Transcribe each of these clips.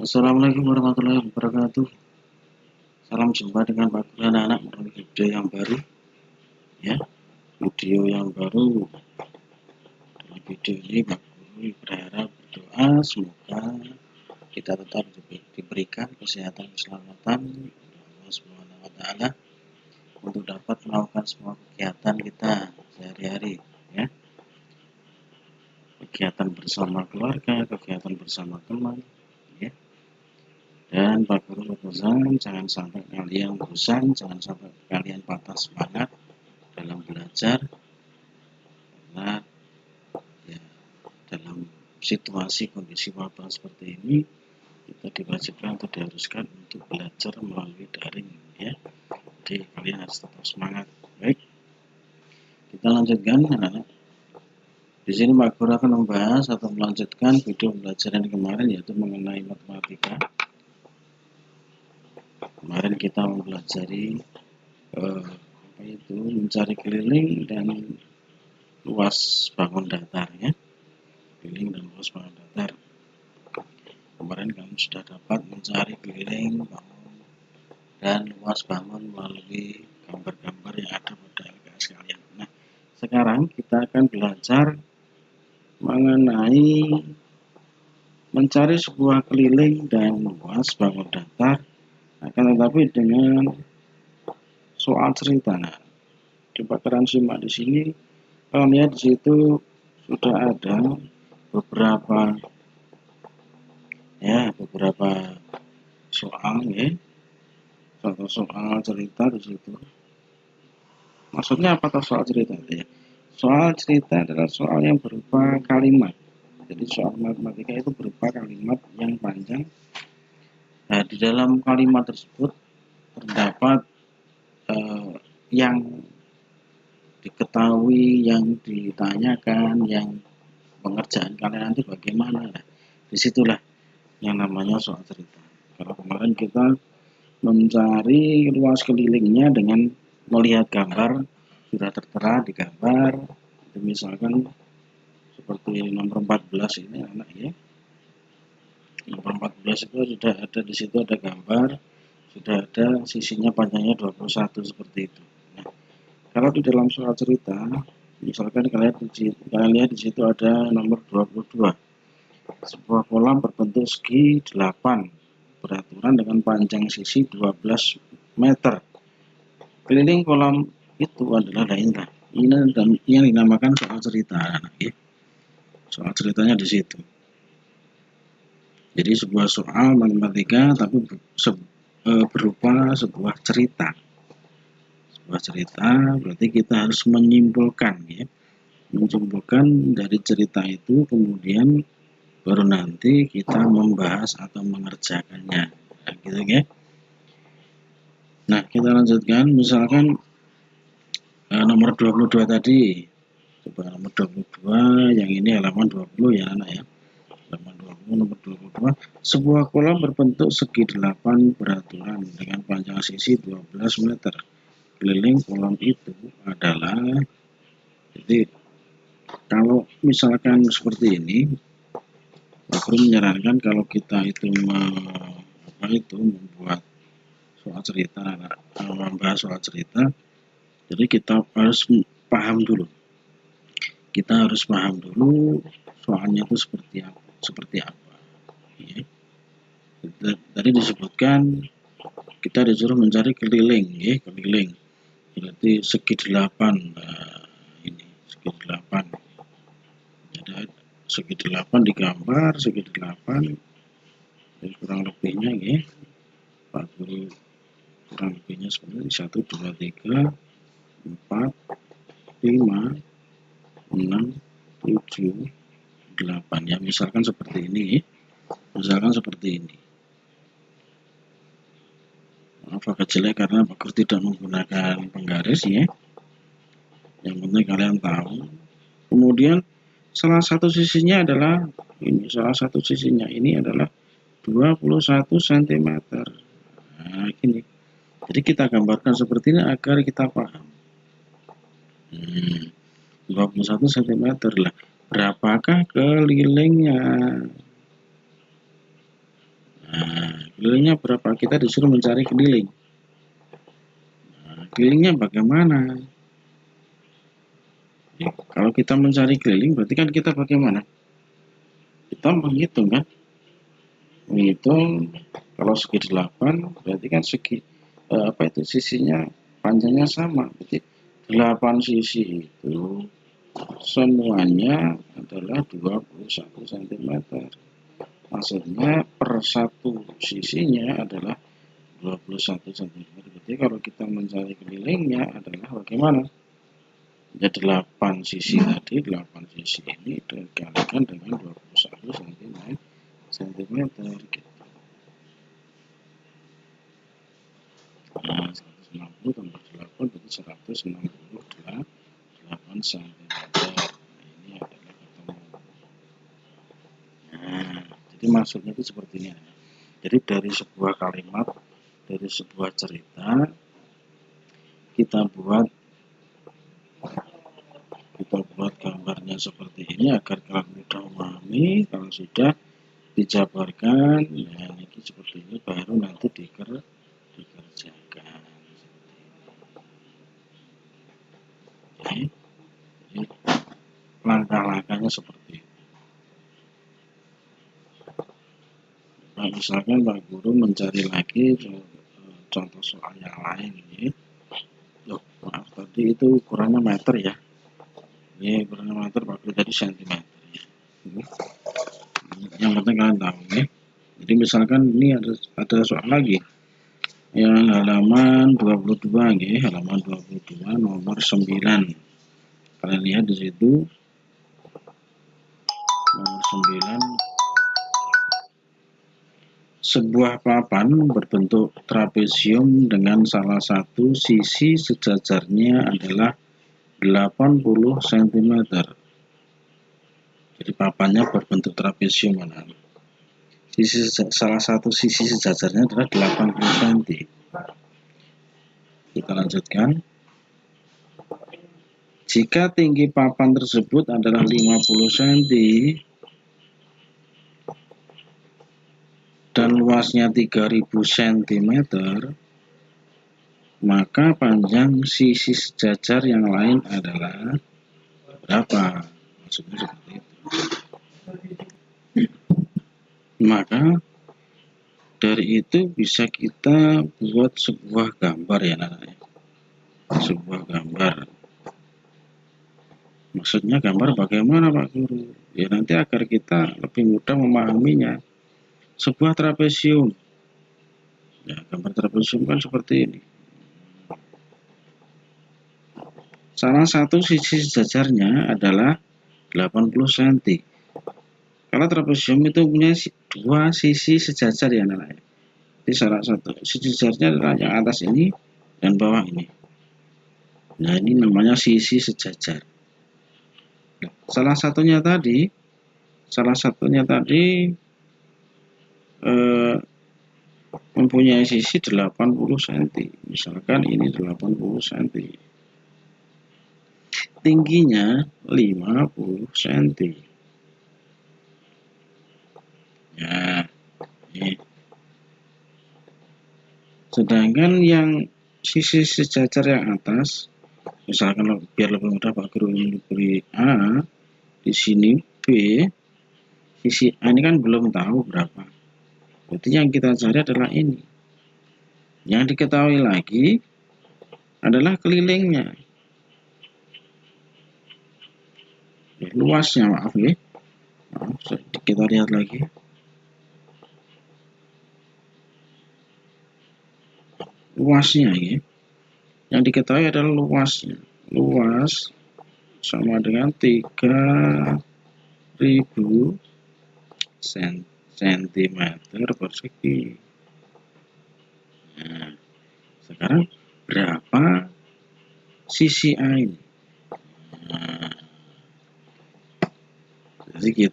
Assalamualaikum warahmatullahi wabarakatuh. Salam jumpa dengan Pak Guru anak-anak melalui video yang baru. Ya, video yang baru. Dalam video ini Pak Guru berharap berdoa semoga kita tetap diberikan kesehatan keselamatan Allah Subhanahu wa taala untuk dapat melakukan semua kegiatan kita sehari-hari, ya. Kegiatan bersama keluarga, kegiatan bersama teman, ya. Dan Pak Guru berpesan jangan sampai kalian bosan, jangan sampai kalian patah semangat dalam belajar, karena ya, dalam situasi kondisi wabah seperti ini kita diwajibkan atau diharuskan untuk belajar melalui daring, ya. Jadi kalian harus tetap semangat. Baik, kita lanjutkan anak-anak. Di sini Pak Guru akan membahas atau melanjutkan video pembelajaran kemarin, yaitu mengenai matematika. Kemarin kita mempelajari mencari keliling dan luas bangun datar, ya. Keliling dan luas bangun datar. Kemarin kamu sudah dapat mencari keliling bangun dan luas bangun melalui gambar-gambar yang ada pada LKS kalian. Nah, sekarang kita akan belajar mengenai mencari sebuah keliling dan luas bangun datar, akan tetapi dengan soal cerita. Nah, coba kalian simak di sini. Kalian lihat di situ sudah ada beberapa soal, ya. Satu soal cerita di situ. Maksudnya apa soal cerita, ya? Soal cerita adalah soal yang berupa kalimat. Jadi soal matematika itu berupa kalimat yang panjang. Nah, di dalam kalimat tersebut terdapat yang diketahui, yang ditanyakan, yang pengerjaan kalian nanti bagaimana. Nah, disitulah yang namanya soal cerita. Kalau kemarin kita mencari luas kelilingnya dengan melihat gambar, sudah tertera di gambar. Itu misalkan seperti nomor 14 ini anak, ya. Nomor 14 itu sudah ada di situ, ada gambar, sudah ada sisinya panjangnya 21 seperti itu. Nah, kalau di dalam soal cerita, misalkan kalian lihat di situ ada nomor 22. Sebuah kolam berbentuk segi 8 beraturan dengan panjang sisi 12 meter. Keliling kolam itu adalah daerah. Ini dan yang dinamakan soal cerita, anak, ya. Soal ceritanya di situ. Jadi sebuah soal matematika tapi berupa sebuah cerita. Sebuah cerita berarti kita harus menyimpulkan, ya. Menyimpulkan dari cerita itu, kemudian baru nanti kita membahas atau mengerjakannya. Nah, gitu, ya. Nah, kita lanjutkan. Misalkan nomor 22 tadi. Coba nomor 22, yang ini halaman 20 ya anak, ya. Halaman 20, nomor 22. Sebuah kolam berbentuk segi 8 beraturan dengan panjang sisi 12 meter. Keliling kolam itu adalah, jadi kalau misalkan seperti ini, Pak Guru menyarankan kalau kita itu membuat soal cerita, membahas soal cerita, jadi kita harus paham dulu. Kita harus paham dulu soalnya itu seperti apa. Ya. Tadi disebutkan kita disuruh mencari keliling, ya, keliling. Berarti segi 8. Ini segi 8. Ada segi 8 digambar, segi 8. Jadi kurang lebihnya, ya. Pak Guru kurang lebihnya seperti 1, 2, 3, 4, 5, 6, 7, 8, ya. Misalkan seperti ini, misalkan seperti ini. Maaf agak jelek karena Pak Guru tidak menggunakan penggaris, ya. Yang penting kalian tahu. Kemudian salah satu sisinya adalah ini, salah satu sisinya ini adalah 21 cm. Nah, gini. Jadi kita gambarkan seperti ini agar kita paham. 21 cm lah. Berapakah kelilingnya? Nah, kelilingnya berapa? Kita disuruh mencari keliling. Nah, kelilingnya bagaimana? Ya, kalau kita mencari keliling berarti kan kita bagaimana? Kita menghitung kan? Menghitung kalau segi 8 berarti kan segi sisinya panjangnya sama. Berarti 8 sisi itu semuanya adalah 21 cm. Maksudnya per satu sisinya adalah 21 cm. Berarti kalau kita mencari kelilingnya adalah bagaimana? Ya 8 sisi tadi, 8 sisi ini dikalikan dengan 21 cm gitu. Nah, 160 tambah 8 berarti 168 cm. Ini adalah ketemu. Nah, jadi maksudnya itu seperti ini. Jadi dari sebuah kalimat, dari sebuah cerita, kita buat gambarnya seperti ini agar kalian mudah memahami. Kalau sudah dijabarkan, ya ini seperti ini, baru nanti dikerjakan. Oke. Jadi langkah-langkahnya seperti itu. Nah, misalkan Pak Guru mencari lagi contoh soal yang lain ini. Loh, maaf tadi itu ukurannya meter ya. Ini ukurannya meter, Pak Guru tadi sentimeter ya. Yang penting kalian tahu ya. Jadi misalkan ini ada soal lagi. Yang halaman 22 ya, halaman 22 nomor 9. Kalian lihat di situ nomor 9. Sebuah papan berbentuk trapesium dengan salah satu sisi sejajarnya adalah 80 cm. Jadi papannya berbentuk trapesium, salah satu sisi sejajarnya adalah 80 cm. Kita lanjutkan. Jika tinggi papan tersebut adalah 50 cm dan luasnya 3000 cm, maka panjang sisi sejajar yang lain adalah berapa? Maksudnya seperti itu. Maka dari itu bisa kita buat sebuah gambar ya anak-anak. Sebuah gambar. Maksudnya gambar bagaimana Pak Guru? Ya nanti agar kita lebih mudah memahaminya. Sebuah trapesium. Ya, gambar trapesium kan seperti ini. Salah satu sisi sejajarnya adalah 80 cm. Karena trapesium itu punya dua sisi sejajar ya anak-anak. Jadi salah satu sisi sejajarnya adalah yang atas ini dan bawah ini. Nah, ini namanya sisi sejajar. Nah, salah satunya tadi mempunyai sisi 80 cm. Misalkan ini 80 cm. Tingginya 50 cm. Ya, ini. Sedangkan yang sisi sejajar yang atas, misalkan biar lebih mudah Pak Guru memberi A, di sini B, sisi A ini kan belum tahu berapa. Berarti yang kita cari adalah ini. Yang diketahui lagi adalah kelilingnya. Luasnya maaf ya. Kita lihat lagi. Luasnya ya. Yang diketahui adalah luasnya. Luas sama dengan 3000 cm persegi. Nah, sekarang berapa sisi A ini? Nah, jadi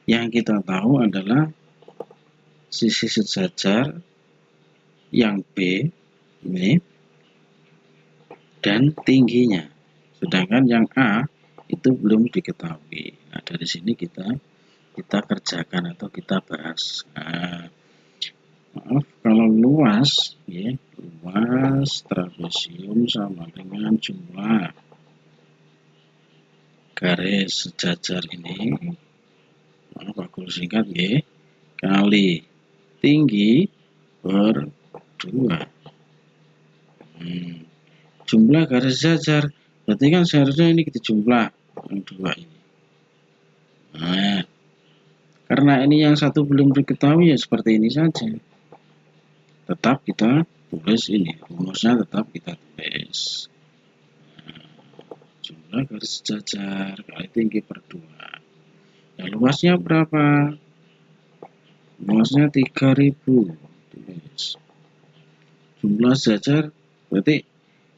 yang kita tahu adalah sisi sejajar yang B ini dan tingginya. Sedangkan yang A itu belum diketahui. Nah, dari sini kita kerjakan atau kita bahas. Nah, Maaf, kalau luas ya, luas trapesium sama dengan jumlah garis sejajar ini, maaf aku singkat ya, kali tinggi per 2. Jumlah garis sejajar berarti kan seharusnya ini kita jumlah yang 2 ini. Nah, karena ini yang satu belum diketahui ya seperti ini saja. Tetap kita tulis ini, rumusnya tetap kita tulis. Jumlah garis sejajar kali tinggi per 2. Nah, luasnya berapa? Luasnya 3000. Tulis. Jumlah sejajar berarti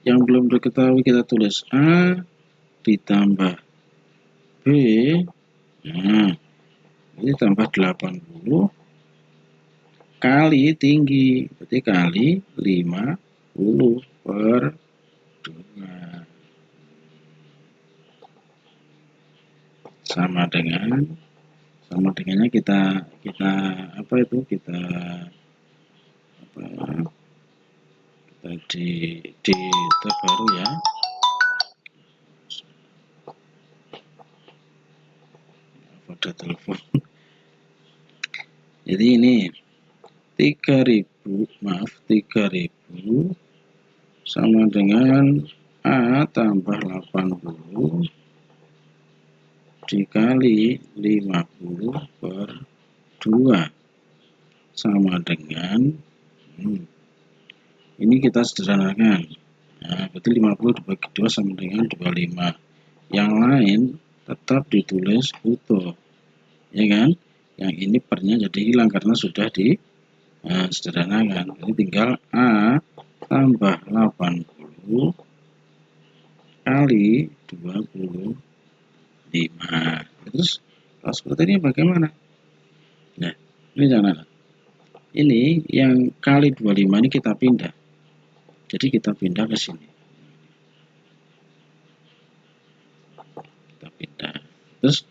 yang belum diketahui kita tulis A ditambah B. Nah, ini tambah 80 kali tinggi, berarti kali 50 per 2 sama dengannya kita apa itu kita terbaru ya, ada telepon. Jadi ini 3000 sama dengan A tambah 80 dikali 50 per 2 sama dengan ini kita sederhanakan. Nah, berarti 50 dibagi 2 sama dengan 25. Yang lain tetap ditulis utuh. Ya kan? Yang ini pernya jadi hilang karena sudah sederhanakan. Ini tinggal A tambah 80 kali 25. Terus kalau seperti ini bagaimana? Nah, ini jangan. Ini yang kali 25 ini kita pindah. Jadi kita pindah ke sini. Kita pindah. Terus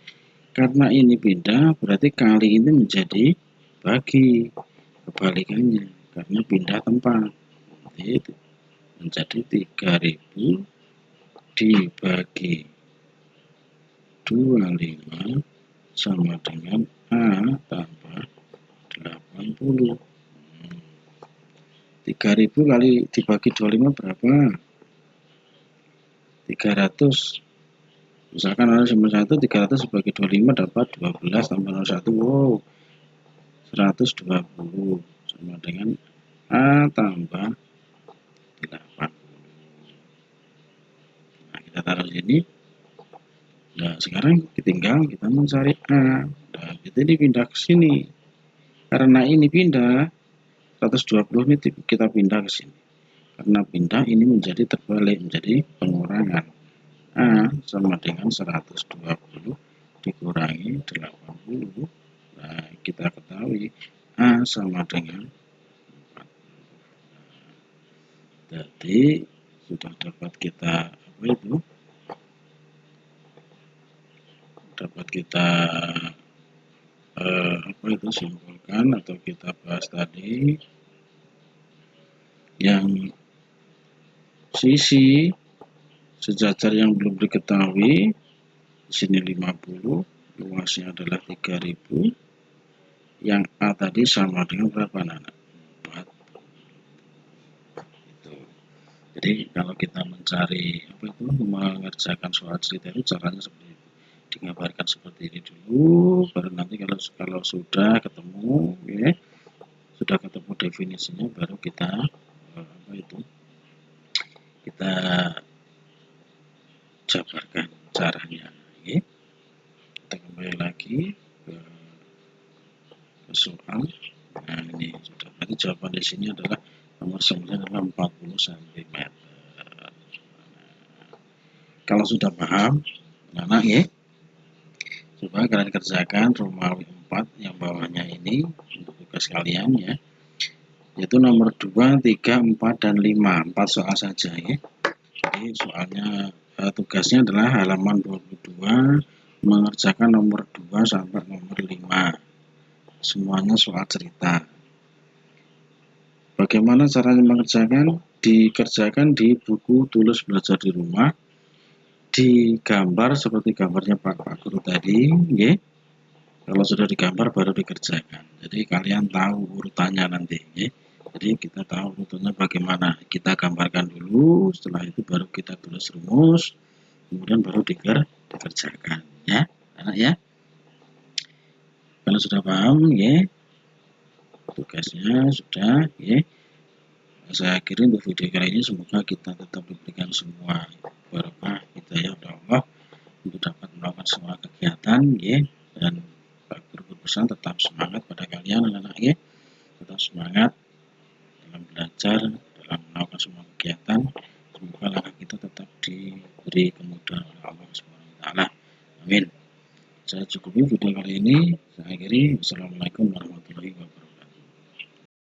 karena ini pindah berarti kali ini menjadi bagi, kebalikannya karena pindah tempat. Itu menjadi 3000 dibagi 25 sama dengan A tambah 80. 3000 kali dibagi 25 berapa? 300. Misalkan ada 1, 300 dibagi 25 dapat 12 tambah 01. Wow, 120 sama dengan A tambah 80. Nah, kita taruh sini. Nah, sekarang tinggal kita mencari A. Nah, kita dipindah ke sini. Karena ini pindah, 120 ini kita pindah ke sini. Karena pindah ini menjadi terbalik, menjadi pengurangan. A sama dengan 120 dikurangi 80. Nah, kita ketahui A sama dengan 40. Jadi sudah dapat kita simpulkan atau kita bahas tadi yang sisi sejajar yang belum diketahui di sini 50, luasnya adalah 3000, yang A tadi sama dengan berapa anak? 4. Jadi kalau kita mencari mengerjakan soal cerita itu caranya seperti itu, digambarkan seperti ini dulu, baru nanti kalau sudah ketemu ya, sudah ketemu definisinya baru kita kita jabarkan caranya ya. Kita kembali lagi ke soal. Nah, ini sudah, nanti jawaban di sini adalah nomor 9 adalah 40 cm. Kalau sudah paham anak ya, coba kalian kerjakan Romawi 4 yang bawahnya ini untuk tugas kalian ya, yaitu nomor 2, 3, 4, dan 5. 4 soal saja ya. Jadi soalnya tugasnya adalah halaman 22 mengerjakan nomor 2 sampai nomor 5. Semuanya soal cerita. bagaimana caranya mengerjakan? Dikerjakan di buku tulis belajar di rumah, digambar seperti gambarnya Pak Guru tadi, ya. Kalau sudah digambar baru dikerjakan. Jadi kalian tahu urutannya nanti, ya. Jadi kita tahu urutannya bagaimana. Kita gambarkan dulu, setelah itu baru kita tulis rumus, kemudian baru dikerjakan, ya, anak ya. Kalau sudah paham, ya, tugasnya sudah, ya. Saya akhiri untuk video kali ini. Semoga kita tetap diberikan semua barokah hidayah oleh Allah untuk dapat melakukan semua kegiatan, ya. Dan Pak Guru berpesan tetap semangat pada kalian anak-anak, ya. Tetap semangat dalam belajar, dalam melakukan semua kegiatan. Semoga langkah kita tetap diberi kemudahan oleh Allah Subhanahu wa taala. Amin. Saya cukupi video kali ini. Saya akhiri. Wassalamualaikum warahmatullahi wabarakatuh.